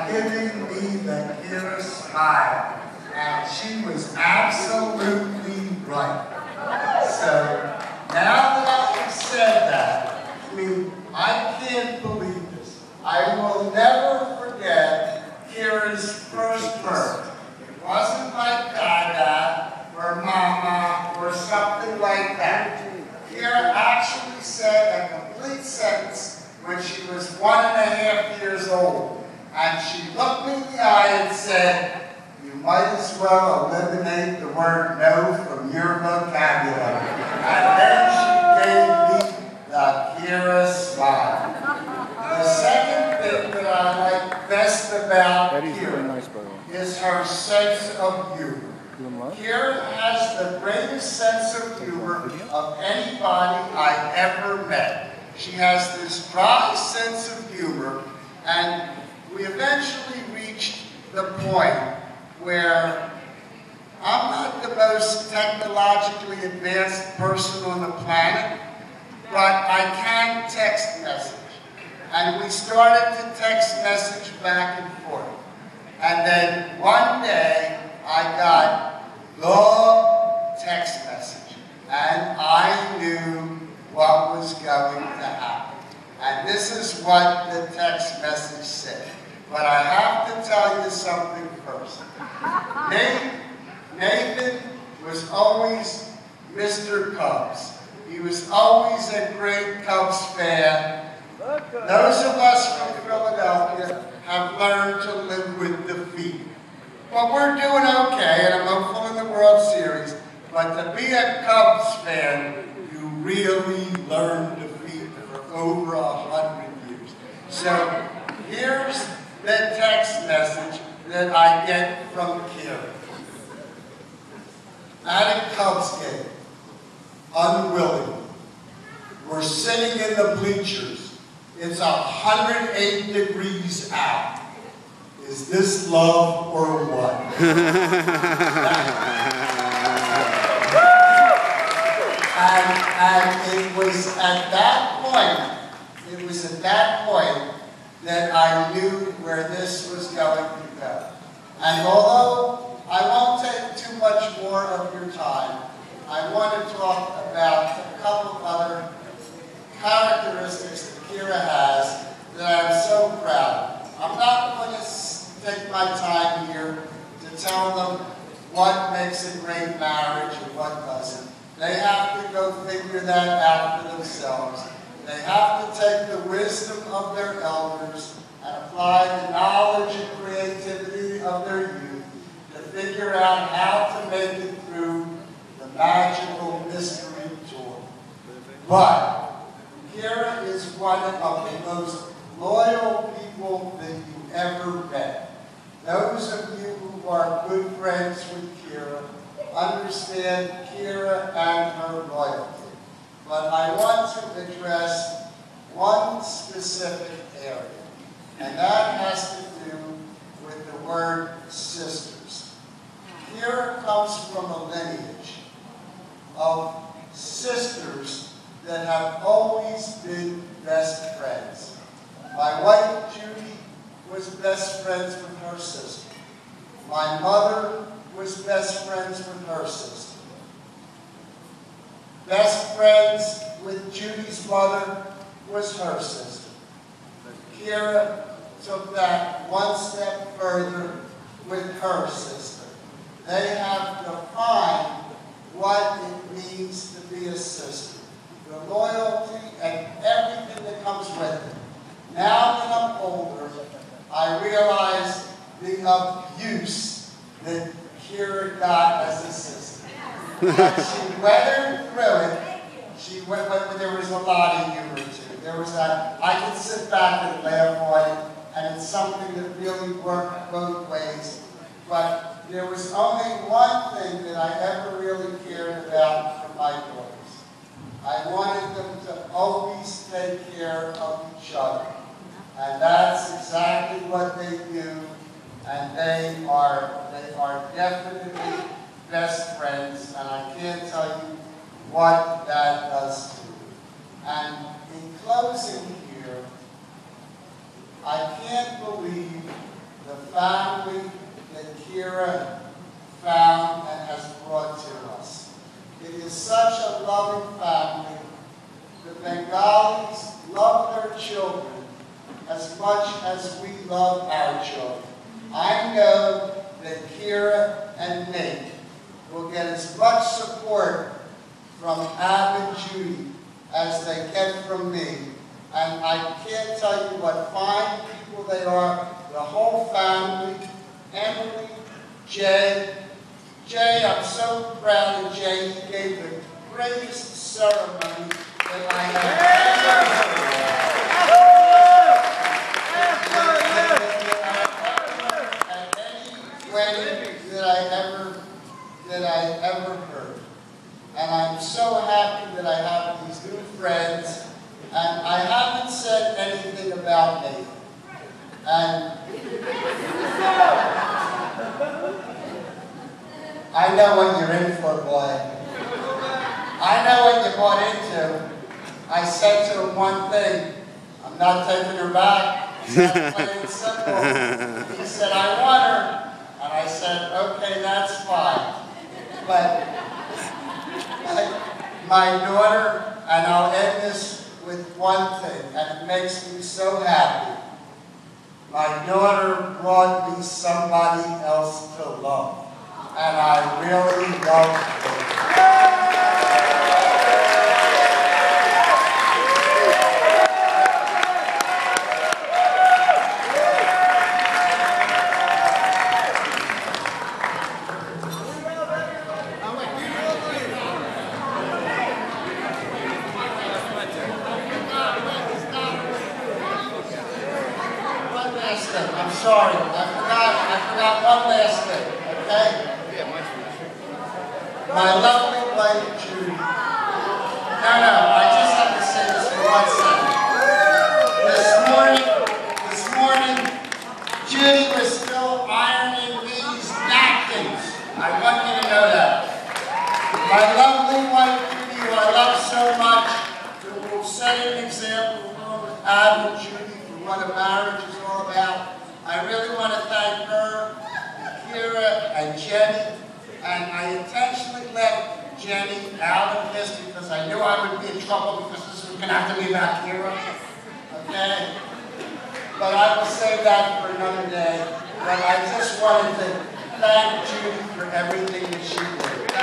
by giving me the Kiira smile. And she was absolutely right. So now that I've said that, I mean, I can't believe this. I will never forget Kiira's first birth. It wasn't like Dada or Mama or something like that. Kiira actually said a complete sentence when she was 1.5 years old. And she looked me in the eye and said, "You might as well eliminate the word no from your vocabulary." And then she gave me the Kiira smile. The second thing that I like best about Kiira is her sense of humor. Kiira has the greatest sense of humor of anybody I've ever met. She has this dry sense of humor, and we eventually reached the point where I'm not the most technologically advanced person on the planet, but I can text message. And we started to text message back and forth. And then one day, I got the text message. And I knew what was going to happen. And this is what the text message said. But I have to tell you something first. Nathan was always Mr. Cubs. He was always a great Cubs fan. Those of us from Philadelphia have learned to live with defeat. But we're doing okay, and I'm hopeful in the World Series. But to be a Cubs fan, you really learn defeat for over 100 years. So here's the text message that I get from Kiira. At a Cubs game, unwillingly, we're sitting in the bleachers. It's 108 degrees out. Is this love or what? and it was at that point, that I knew where this was going to go. And although I won't take too much more of your time, I want to talk about a couple other characteristics that Kiira has that I'm so proud of. I'm not going to take my time here to tell them what makes a great marriage and what doesn't. They have to go figure that out for themselves. They have to take the wisdom of their elders and apply the knowledge and creativity of their youth to figure out how to make it through the magical mystery tour. But Kiira is one of the most loyal people that you ever met. Those of you who are good friends with Kiira understand Kiira and her loyalty. But I want to address one specific area, and that has to do with the word sisters. Kiira comes from a lineage of sisters that have always been best friends. My wife, Judy, was best friends with her sister. My mother was best friends with her sister. Best friends with Judy's mother was her sister. Kiira took that one step further with her sister. They have defined what it means to be a sister. The loyalty and everything that comes with it. Now that I'm older, I realize the abuse that Kiira got as a sister. But she weathered through it. There was a lot of humor too. There was that, I could sit back and laugh on it, and it's something that really worked both ways. But there was only one thing that I ever really cared about for my daughters. I wanted them to always take care of each other. And that's exactly what they do, and they are definitely best friends, and I can't tell you what that does to you. And in closing here, I can't believe the family that Kiira found and has brought to us. It is such a loving family. The Bengalis love their children as much as we love our children. I know that Kiira and Nate will get as much support from Ab and Judy as they get from me. And I can't tell you what fine people they are, the whole family, Emily, Jay. Jay, I'm so proud of Jay. He gave the greatest ceremony that I have ever at any wedding that I ever heard. And I'm so happy that I have these new friends. And I haven't said anything about Nathan. And I know what you're in for, boy. I know what you bought into. I said to him one thing. I'm not taking her back. That's plain and simple. He said, I want her. And I said, okay, that's fine. But my daughter, and I'll end this with one thing, and it makes me so happy. My daughter brought me somebody else to love. And I really love her. I'm sorry, I forgot one last thing, okay? My lovely wife, Judy. No, I just have to say this for 1 second. This morning, Judy was still ironing these napkins. I want you to know that. My lovely wife, Judy, who I love so much, who will set an example with Ab and Judy for what a marriage is all about. I really want to thank her, Kiira, and Jenny. And I intentionally left Jenny out of this because I knew I would be in trouble because this was going to have to be about Kiira. Okay? But I will save that for another day. But I just wanted to thank Judy for everything that she did.